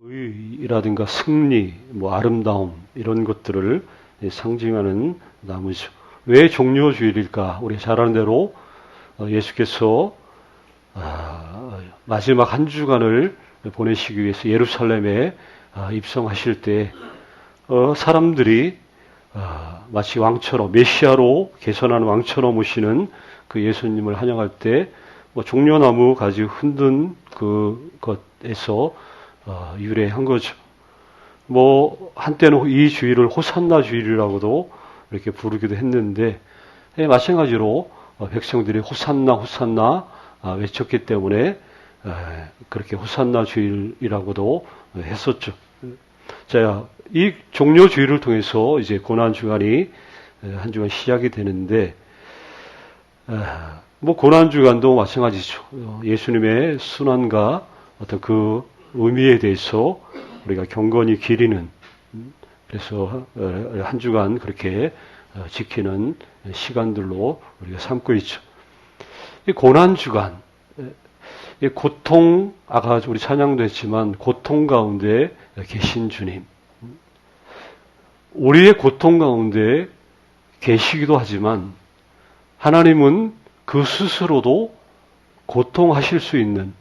의라든가 승리, 아름다움 이런 것들을 상징하는 나무죠. 왜 종려주일일까? 우리 잘 아는 대로 예수께서 마지막 한 주간을 보내시기 위해서 예루살렘에 입성하실 때 사람들이 마치 왕처럼 메시아로 개선하는 왕처럼 오시는 그 예수님을 환영할 때 종려나무 가지 흔든 그것에서 유래한 거죠. 한때는 이 주일을 호산나 주일이라고도 이렇게 부르기도 했는데, 마찬가지로 백성들이 호산나, 호산나 외쳤기 때문에 그렇게 호산나 주일이라고도 했었죠. 자, 이 종려 주일을 통해서 이제 고난 주간이 한 주간 시작이 되는데, 고난 주간도 마찬가지죠. 예수님의 순환과 어떤 그 의미에 대해서 우리가 경건히 기리는, 그래서 한 주간 그렇게 지키는 시간들로 우리가 삼고 있죠. 이 고난 주간, 이 고통, 아까 우리 찬양도 했지만 고통 가운데 계신 주님, 우리의 고통 가운데 계시기도 하지만 하나님은 그 스스로도 고통하실 수 있는,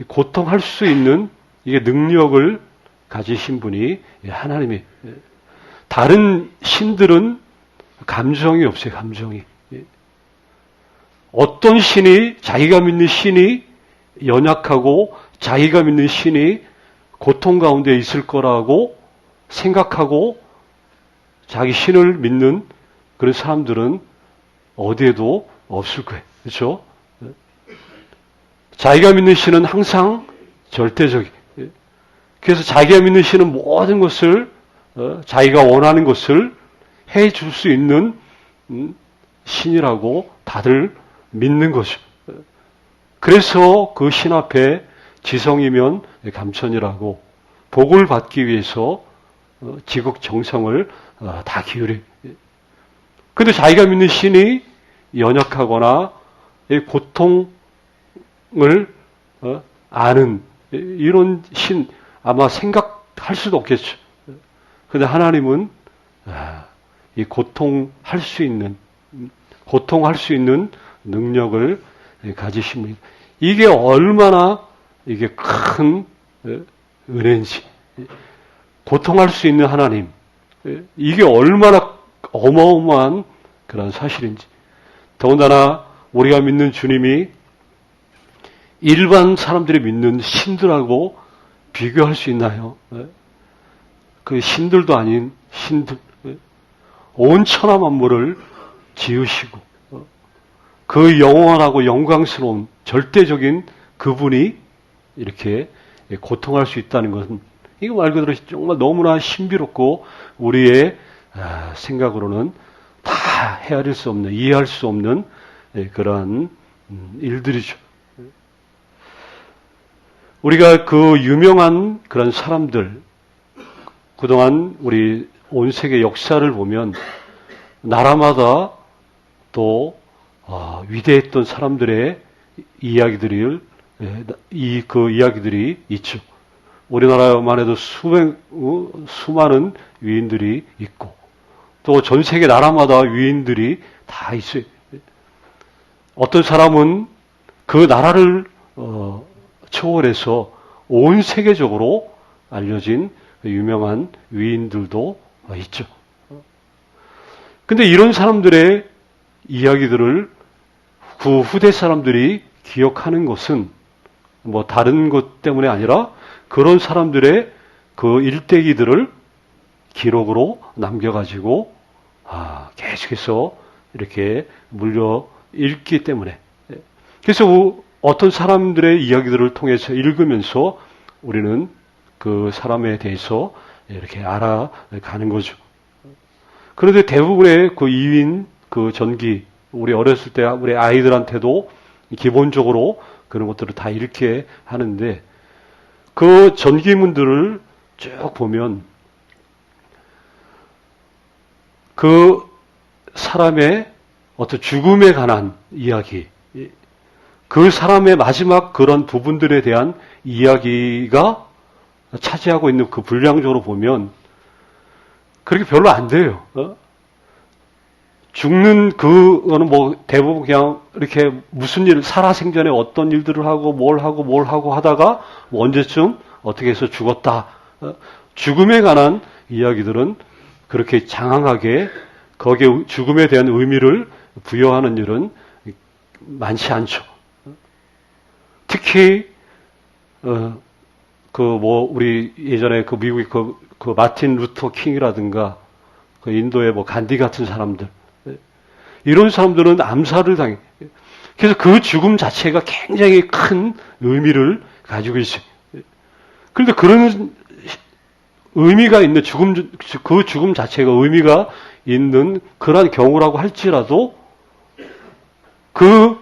고통할 수 있는 이게 능력을 가지신 분이 하나님이. 다른 신들은 감정이 없어요. 감정이. 어떤 신이, 자기가 믿는 신이 연약하고 자기가 믿는 신이 고통 가운데 있을 거라고 생각하고 자기 신을 믿는 그런 사람들은 어디에도 없을 거예요. 그렇죠? 자기가 믿는 신은 항상 절대적이에요. 그래서 자기가 믿는 신은 모든 것을, 자기가 원하는 것을 해 줄 수 있는 신이라고 다들 믿는 거죠. 그래서 그 신 앞에 지성이면 감천이라고 복을 받기 위해서 지극정성을 다 기울여요. 근데 자기가 믿는 신이 연약하거나 고통을 아는 이런 신 아마 생각할 수도 없겠죠. 근데 하나님은 이 고통할 수 있는 능력을 가지십니다. 이게 얼마나 이게 큰 은혜인지, 고통할 수 있는 하나님, 이게 얼마나 어마어마한 그런 사실인지. 더군다나 우리가 믿는 주님이 일반 사람들이 믿는 신들하고 비교할 수 있나요? 그 신들도 아닌 신들, 온 천하 만물을 지으시고 그 영원하고 영광스러운 절대적인 그분이 이렇게 고통할 수 있다는 것은, 이거 말 그대로 정말 너무나 신비롭고 우리의 생각으로는 다 헤아릴 수 없는, 이해할 수 없는 그러한 일들이죠. 우리가 그 유명한 그런 사람들, 그동안 우리 온 세계 역사를 보면 나라마다 또 위대했던 사람들의 이야기들이 있죠. 우리나라만 해도 수많은 위인들이 있고, 또 전 세계 나라마다 위인들이 다 있어요. 어떤 사람은 그 나라를 초월해서 온 세계적으로 알려진 유명한 위인들도 있죠. 근데 이런 사람들의 이야기들을 그 후대 사람들이 기억하는 것은 다른 것 때문에 아니라 그런 사람들의 그 일대기들을 기록으로 남겨가지고 계속해서 이렇게 물려 읽기 때문에. 그래서 어떤 사람들의 이야기들을 통해서 읽으면서 우리는 그 사람에 대해서 이렇게 알아가는 거죠. 그런데 대부분의 그 이윈, 그 전기, 우리 어렸을 때 우리 아이들한테도 기본적으로 그런 것들을 다 읽게 하는데, 그 전기문들을 쭉 보면 그 사람의 어떤 죽음에 관한 이야기, 그 사람의 마지막 그런 부분들에 대한 이야기가 차지하고 있는 그 분량적으로 보면 그렇게 별로 안 돼요. 죽는 그거는 뭐 대부분 그냥 이렇게 무슨 일, 살아생전에 어떤 일들을 하고 뭘 하고 하다가 뭐 언제쯤 어떻게 해서 죽었다. 죽음에 관한 이야기들은 그렇게 장황하게 거기에 죽음에 대한 의미를 부여하는 일은 많지 않죠. 특히 우리 예전에 그 미국의 그 마틴 루터 킹이라든가 그 인도의 뭐 간디 같은 사람들, 이런 사람들은 암살을 당해. 그래서 그 죽음 자체가 굉장히 큰 의미를 가지고 있어요. 그런데 그런 의미가 있는 그 죽음 자체가 의미가 있는 그러한 경우라고 할지라도 그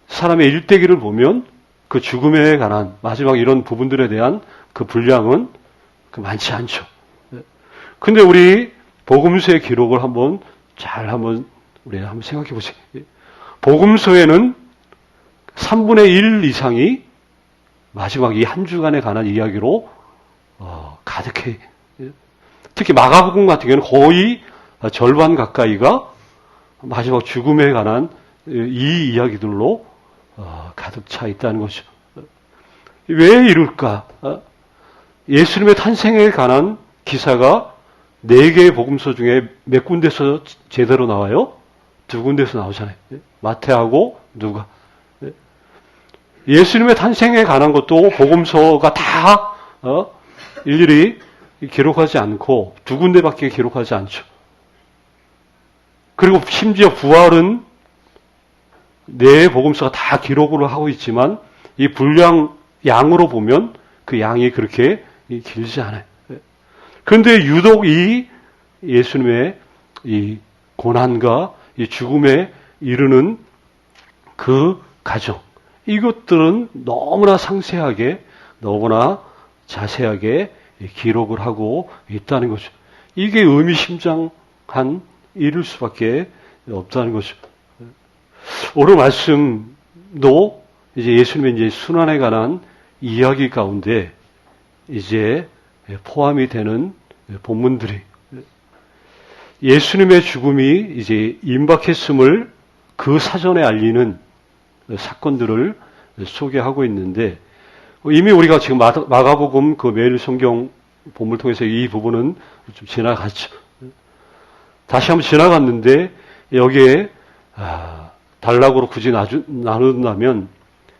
사람의 일대기를 보면 그 죽음에 관한 마지막 이런 부분들에 대한 그 분량은 많지 않죠. 근데 우리 복음서의 기록을 한번 우리 한번 생각해 보세요. 복음서에는 3분의 1 이상이 마지막 이 한 주간에 관한 이야기로 가득해. 특히 마가복음 같은 경우는 거의 절반 가까이가 마지막 죽음에 관한 이 이야기들로 가득 차 있다는 것이죠. 왜 이럴까? 예수님의 탄생에 관한 기사가 4개의 복음서 중에 몇 군데서 제대로 나와요? 2군데서 나오잖아요. 마태하고 누가. 예수님의 탄생에 관한 것도 복음서가 다 일일이 기록하지 않고 2군데밖에 기록하지 않죠. 그리고 심지어 부활은 4 복음서가 다 기록을 하고 있지만 이 분량 양으로 보면 그 양이 그렇게 길지 않아요. 그런데 유독 이 예수님의 이 고난과 이 죽음에 이르는 그 과정, 이것들은 너무나 상세하게, 너무나 자세하게 기록을 하고 있다는 거죠. 이게 의미심장한 일일 수밖에 없다는 거죠. 오늘 말씀도 이제 예수님의 이제 순환에 관한 이야기 가운데 이제 포함이 되는 본문들이, 예수님의 죽음이 이제 임박했음을 그 사전에 알리는 사건들을 소개하고 있는데, 이미 우리가 지금 마가복음 그 매일 성경 본문을 통해서 이 부분은 좀 지나갔죠. 다시 한번 지나갔는데 여기에 단락으로 굳이 나눈다면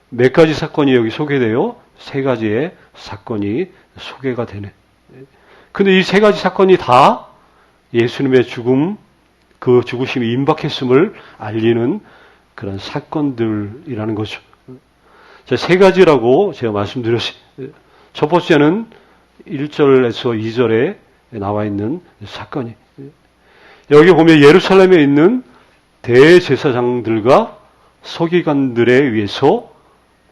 몇 가지 사건이 여기 소개돼요? 3가지의 사건이 소개가 되네. 근데 이 3가지 사건이 다 예수님의 죽음, 그 죽으심이 임박했음을 알리는 그런 사건들이라는 거죠. 자, 3가지라고 제가 말씀드렸어요. 첫 번째는 1절에서 2절에 나와 있는 사건이. 여기 보면 예루살렘에 있는 대제사장들과 서기관들에 의해서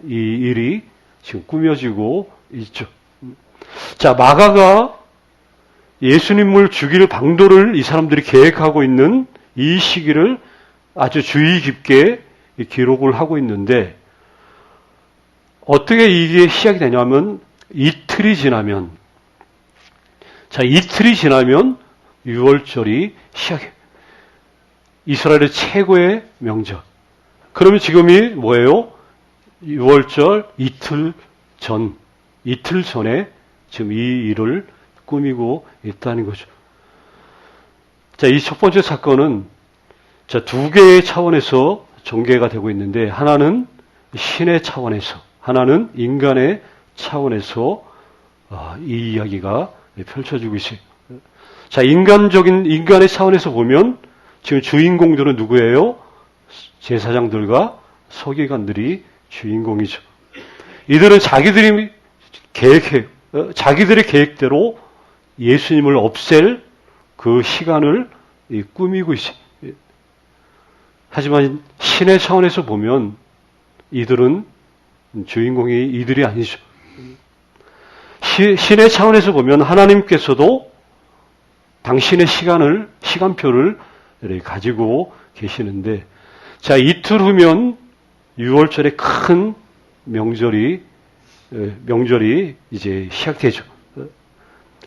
이 일이 지금 꾸며지고 있죠. 자, 마가가 예수님을 죽일 방도를 이 사람들이 계획하고 있는 이 시기를 아주 주의 깊게 기록을 하고 있는데, 어떻게 이게 시작이 되냐면 이틀이 지나면, 이틀이 지나면 유월절이 시작해요. 이스라엘의 최고의 명절. 그러면 지금이 뭐예요? 유월절 이틀 전에 지금 이 일을 꾸미고 있다는 거죠. 자, 이 첫 번째 사건은 2개의 차원에서 전개가 되고 있는데, 하나는 신의 차원에서, 하나는 인간의 차원에서 이 이야기가 펼쳐지고 있어요. 자, 인간의 차원에서 보면 지금 주인공들은 누구예요? 제사장들과 서기관들이 주인공이죠. 이들은 자기들의 계획대로 예수님을 없앨 그 시간을 꾸미고 있어요. 하지만 신의 차원에서 보면 이들은 주인공이 이들이 아니죠. 신의 차원에서 보면 하나님께서도 당신의 시간표를 가지고 계시는데, 자, 이틀 후면 6월절에 큰 명절이 이제 시작되죠.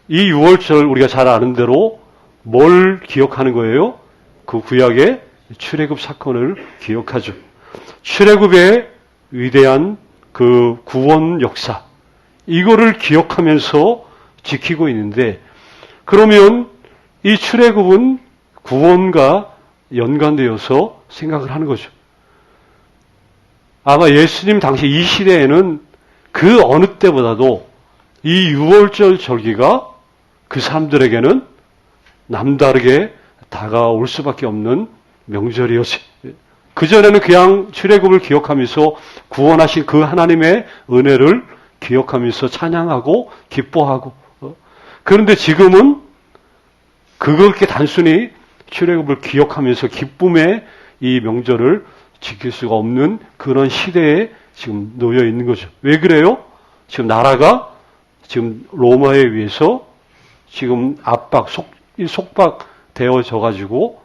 이 유월절 우리가 잘 아는 대로 뭘 기억하는 거예요? 그 구약의 출애굽 사건을 기억하죠. 출애굽의 위대한 그 구원 역사, 이거를 기억하면서 지키고 있는데, 그러면 이 출애굽은 구원과 연관되어서 생각을 하는 거죠. 아마 예수님 당시 이 시대에는 그 어느 때보다도 이 유월절 절기가 그 사람들에게는 남다르게 다가올 수밖에 없는 명절이었어요. 그전에는 그냥 출애굽을 기억하면서 구원하신 그 하나님의 은혜를 기억하면서 찬양하고 기뻐하고, 그런데 지금은 그렇게 단순히 출애굽을 기억하면서 기쁨의 이 명절을 지킬 수가 없는 그런 시대에 지금 놓여 있는 거죠. 왜 그래요? 지금 나라가 지금 로마에 의해서 지금 속박되어져 가지고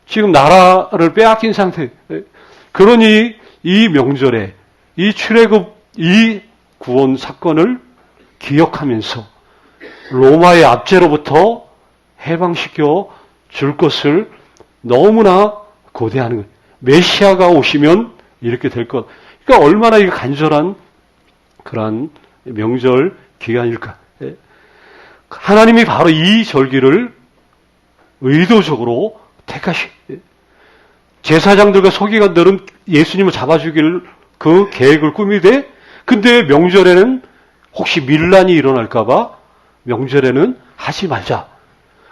지금 나라를 빼앗긴 상태. 그러니 이 명절에 이 출애굽 이 구원 사건을 기억하면서 로마의 압제로부터 해방시켜 줄 것을 너무나 고대하는 거예요. 메시아가 오시면 이렇게 될 것. 그러니까 얼마나 이 간절한 그런 명절 기간일까. 하나님이 바로 이 절기를 의도적으로 제사장들과 서기관들은 예수님을 잡아주길 그 계획을 꾸미되, 근데 명절에는 혹시 밀란이 일어날까봐 명절에는 하지 말자.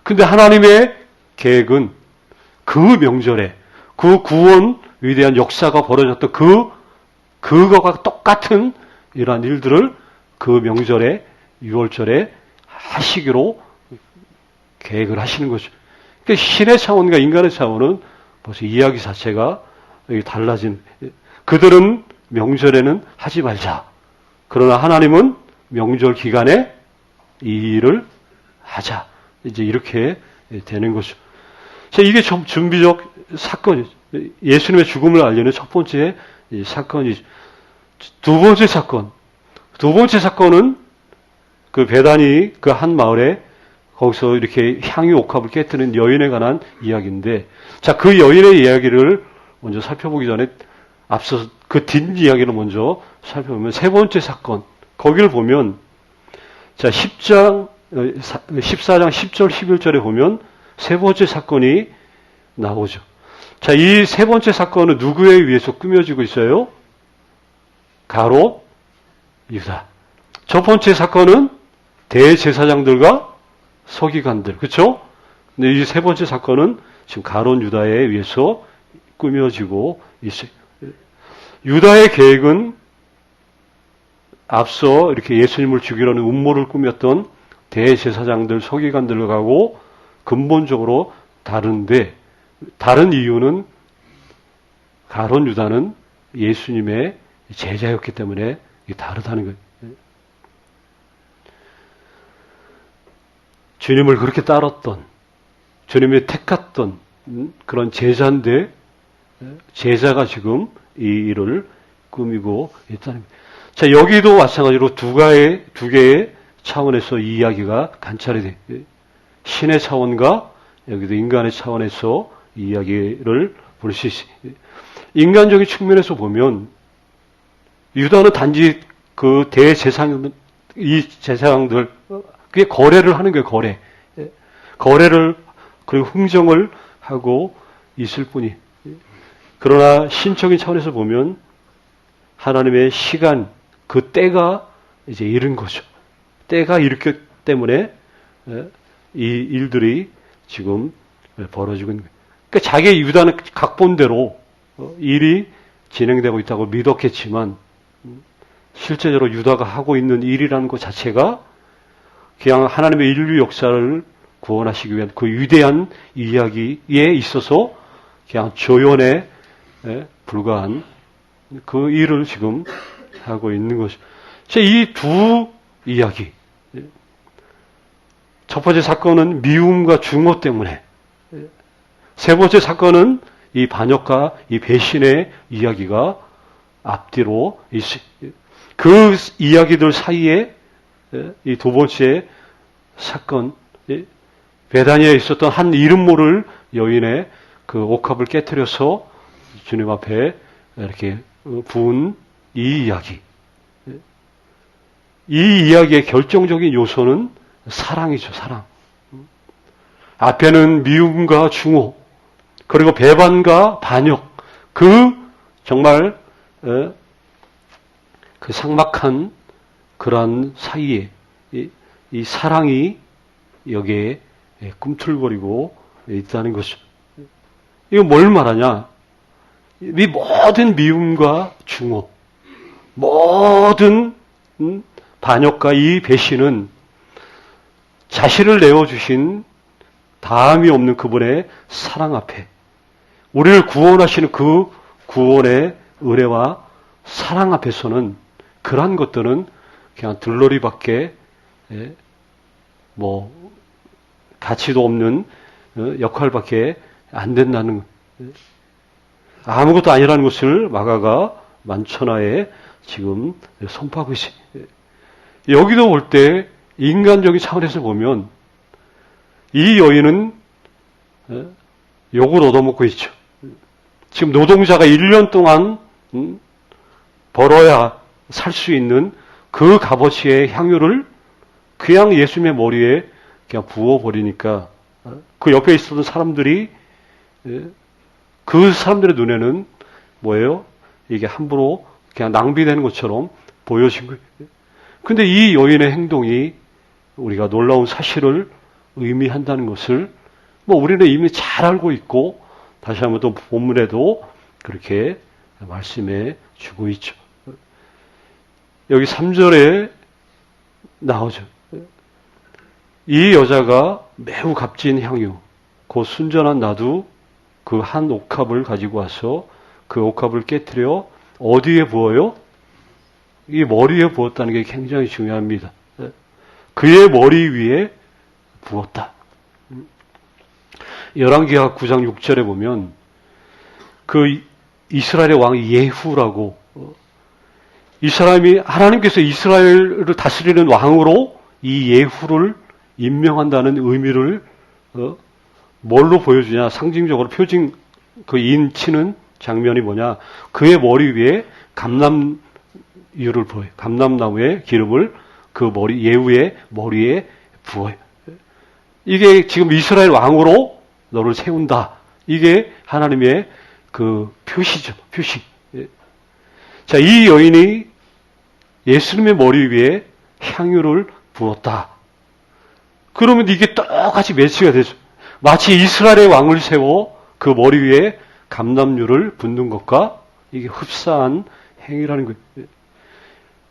근데 하나님의 계획은 그 명절에 그 구원 위대한 역사가 벌어졌던 그거가 똑같은 이러한 일들을 그 명절에 6월절에 하시기로 계획을 하시는 거죠. 그러니까 신의 차원과 인간의 차원은 벌써 이야기 자체가 달라진. 그들은 명절에는 하지 말자. 그러나 하나님은 명절 기간에 이 일을 하자. 이제 이렇게 되는 거죠. 자, 이게 준비적 사건이죠. 예수님의 죽음을 알리는 첫 번째 사건이죠. 두 번째 사건은 그 베다니 그 한 마을에 거기서 이렇게 향유 옥합을 깨뜨린 여인에 관한 이야기인데, 자, 그 여인의 이야기를 먼저 살펴보기 전에 앞서 그 뒷이야기를 먼저 살펴보면 세 번째 사건, 거기를 보면, 자, 14장 10절, 11절에 보면 세 번째 사건이 나오죠. 자, 이 세 번째 사건은 누구에 의해서 꾸며지고 있어요? 가롯, 유다. 첫 번째 사건은 대제사장들과 서기관들, 그렇죠? 근데 이 세 번째 사건은 지금 가롯 유다에 의해서 꾸며지고 있어요. 유다의 계획은 앞서 이렇게 예수님을 죽이려는 음모를 꾸몄던 대제사장들, 서기관들하고 근본적으로 다른데, 다른 이유는 가롯 유다는 예수님의 제자였기 때문에 다르다는 거예요. 주님을 그렇게 따랐던, 주님이 택했던 그런 제자인데, 제자가 지금 이 일을 꾸미고 있다는 거예요. 자, 여기도 마찬가지로 두 개의 차원에서 이 이야기가 관찰이 돼요. 신의 차원과 여기도 인간의 차원에서 이 이야기를 볼 수 있어요. 인간적인 측면에서 보면 유다는 단지 그 제사장들 그게 거래를 하는 거예요. 거래를 그리고 흥정을 하고 있을 뿐이. 그러나 신적인 차원에서 보면 하나님의 시간, 그 때가 이제 이른 거죠. 때가 이렇기 때문에 이 일들이 지금 벌어지고 있는 거예요. 그러니까 자기 유다는 각본대로 일이 진행되고 있다고 믿었겠지만 실제적으로 유다가 하고 있는 일이라는 것 자체가 그냥 하나님의 인류 역사를 구원하시기 위한 그 위대한 이야기에 있어서 그냥 조연에 불과한 그 일을 지금 하고 있는 것이죠. 이 두 이야기. 첫 번째 사건은 미움과 증오 때문에, 세 번째 사건은 이 반역과 이 배신의 이야기가 앞뒤로 있어요. 그 이야기들 사이에 이 두 번째 사건, 베다니아에 있었던 한 이름 모를 여인의 그 옥합을 깨뜨려서 주님 앞에 이렇게 부은 이 이야기. 이 이야기의 결정적인 요소는 사랑이죠, 사랑. 앞에는 미움과 중호, 그리고 배반과 반역, 그 정말 그 삭막한 그러한 사이에 이 사랑이 여기에 꿈틀거리고 있다는 것이죠. 이거 뭘 말하냐? 이 모든 미움과 중호, 모든 반역과 이 배신은 자신을 내어주신 다함이 없는 그분의 사랑 앞에, 우리를 구원하시는 그 구원의 은혜와 사랑 앞에서는 그러한 것들은 그냥 들러리밖에 뭐 가치도 없는 역할밖에 안 된다는, 아무것도 아니라는 것을 마가가 만천하에 지금 선포하고 있어요. 여기도 볼 때 인간적인 차원에서 보면 이 여인은 욕을 얻어먹고 있죠. 지금 노동자가 1년 동안 벌어야 살 수 있는 그 값어치의 향유를 그냥 예수님의 머리에 그냥 부어버리니까 그 옆에 있었던 사람들이, 그 사람들의 눈에는 뭐예요? 이게 함부로 그냥 낭비되는 것처럼 보여진 거예요. 근데 이 여인의 행동이 우리가 놀라운 사실을 의미한다는 것을 뭐 우리는 이미 잘 알고 있고, 다시 한번 또 본문에도 그렇게 말씀해 주고 있죠. 여기 3절에 나오죠. 이 여자가 매우 값진 향유, 곧 순전한 나두 그 한 옥합을 가지고 와서 그 옥합을 깨뜨려 어디에 부어요? 이 머리에 부었다는 게 굉장히 중요합니다. 그의 머리 위에 부었다. 열왕기하 9장 6절에 보면 그 이스라엘의 왕 예후라고, 이 사람이 하나님께서 이스라엘을 다스리는 왕으로 이 예후를 임명한다는 의미를 뭘로 보여주냐? 상징적으로 표징, 그 인치는 장면이 뭐냐? 그의 머리 위에 감람유를 부어요. 감람나무의 기름을 그 머리, 예후의 머리에 부어요. 이게 지금 이스라엘 왕으로 너를 세운다. 이게 하나님의 그 표시죠. 표시. 자, 이 여인이 예수님의 머리 위에 향유를 부었다. 그러면 이게 똑같이 매치가 되죠. 마치 이스라엘의 왕을 세워 그 머리 위에 감람유를 붓는 것과 이게 흡사한 행위라는 거예요.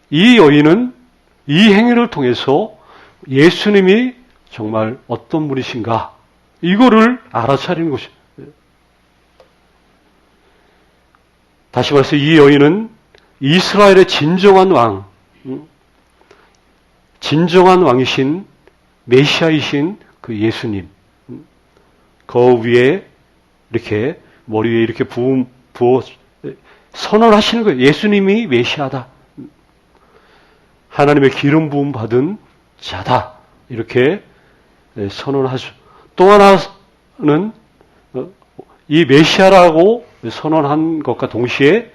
이 여인은 이 행위를 통해서 예수님이 정말 어떤 분이신가, 이거를 알아차리는 것이에요. 다시 말해서 이 여인은 이스라엘의 진정한 왕, 진정한 왕이신 메시아이신 그 예수님, 그 위에 이렇게 머리 위에 이렇게 부어 선언하시는 거예요. 예수님이 메시아다. 하나님의 기름 부음 받은 자다. 이렇게 선언하죠. 또 하나는 이 메시아라고 선언한 것과 동시에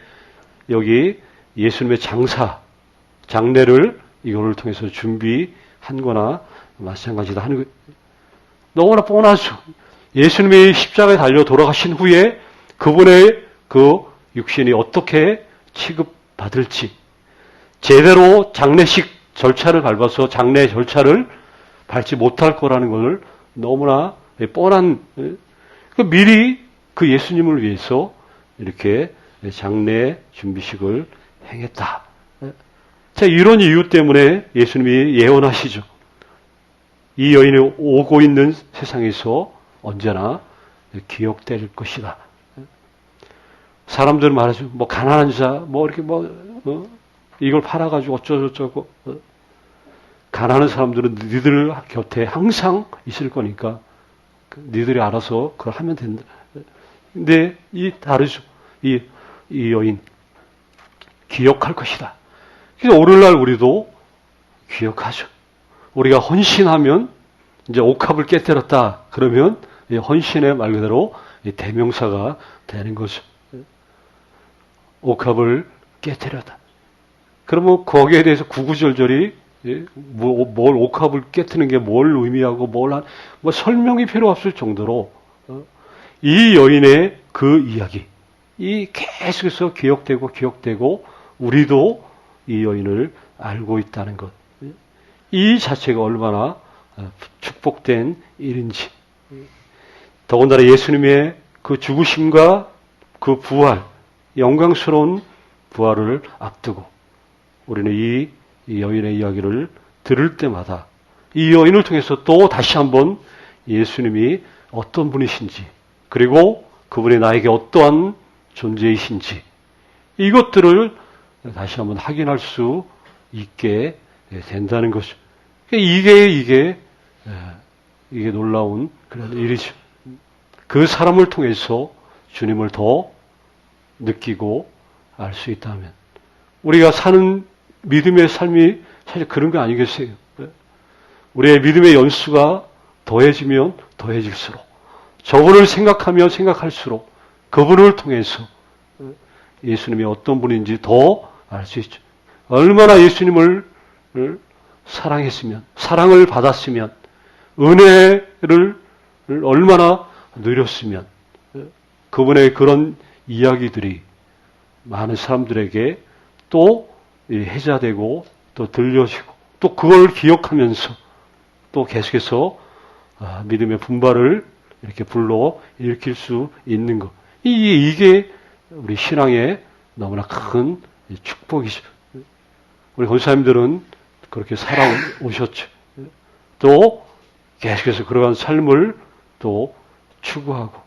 여기 예수님의 장례를 이거를 통해서 준비한 거나 마찬가지다 하는 거예요. 너무나 뻔하죠. 예수님이 십자가에 달려 돌아가신 후에 그분의 그 육신이 어떻게 취급받을지, 제대로 장례식 절차를 밟아서 장례 절차를 밟지 못할 거라는 것을 너무나 뻔한, 미리 그 예수님을 위해서 이렇게 장례 준비식을 행했다. 자, 이런 이유 때문에 예수님이 예언하시죠. 이 여인이 오고 있는 세상에서 언제나 기억될 것이다. 사람들은 말하죠. 뭐 가난한 자, 뭐 이렇게 이걸 팔아가지고 어쩌고저쩌고. 가난한 사람들은 니들 곁에 항상 있을 거니까 니들이 알아서 그걸 하면 된다. 근데 다르죠. 이 여인 기억할 것이다. 그래서 오늘날 우리도 기억하죠. 우리가 헌신하면 이제 옥합을 깨뜨렸다. 그러면 헌신의 말 그대로 대명사가 되는 거죠. 옥합을 깨뜨렸다. 그러면 거기에 대해서 구구절절히 뭘 옥합을 깨트는 게 뭘 의미하고 뭐 설명이 필요 없을 정도로 이 여인의 그 이야기 이 계속해서 기억되고 우리도 이 여인을 알고 있다는 것. 이 자체가 얼마나 축복된 일인지. 더군다나 예수님의 그 죽으심과 그 부활, 영광스러운 부활을 앞두고 우리는 이 여인의 이야기를 들을 때마다 이 여인을 통해서 또 다시 한번 예수님이 어떤 분이신지 그리고 그분이 나에게 어떠한 존재이신지 이것들을 다시 한번 확인할 수 있게 된다는 것이죠. 이게 놀라운 그런 일이죠. 그 사람을 통해서 주님을 더 느끼고 알 수 있다면 우리가 사는 믿음의 삶이 사실 그런 거 아니겠어요? 우리의 믿음의 연수가 더해지면 더해질수록 저분을 생각하면 생각할수록 그분을 통해서 예수님이 어떤 분인지 더 알 수 있죠. 얼마나 예수님을 사랑했으면, 사랑을 받았으면, 은혜를 얼마나 누렸으면 그분의 그런 이야기들이 많은 사람들에게 또 해자되고 또 들려지고 또 그걸 기억하면서 또 계속해서 믿음의 분발을 이렇게 불러 일으킬 수 있는 것. 이게 우리 신앙의 너무나 큰 축복이죠. 우리 권사님들은 그렇게 살아오셨죠. 또 계속해서 그러한 삶을 또 추구하고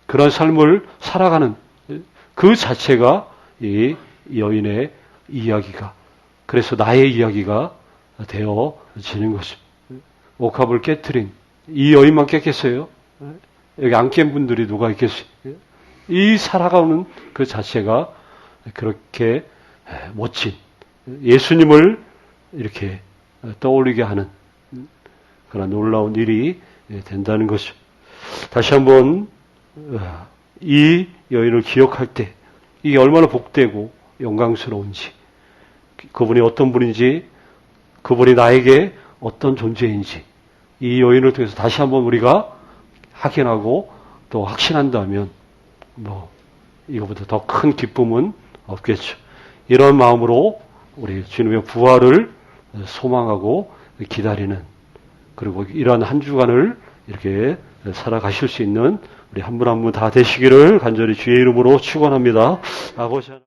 그런 삶을 살아가는 그 자체가 이 여인의 이야기가 그래서 나의 이야기가 되어지는 것입니다. 옥합을 깨트린 이 여인만 깼겠어요? 여기 안 깬 분들이 누가 있겠어요? 이 살아가는 그 자체가 그렇게 멋진 예수님을 이렇게 떠올리게 하는 그런 놀라운 일이 된다는 것이죠. 다시 한번 이 여인을 기억할 때 이게 얼마나 복되고 영광스러운지 그분이 어떤 분인지 그분이 나에게 어떤 존재인지 이 여인을 통해서 다시 한번 우리가 확인하고 또 확신한다면 이거보다 더 큰 기쁨은 없겠죠. 이런 마음으로 우리 주님의 부활을 소망하고 기다리는 그리고 이러한 한 주간을 이렇게 살아가실 수 있는 우리 한 분 한 분 다 되시기를 간절히 주의 이름으로 축원합니다. 아버지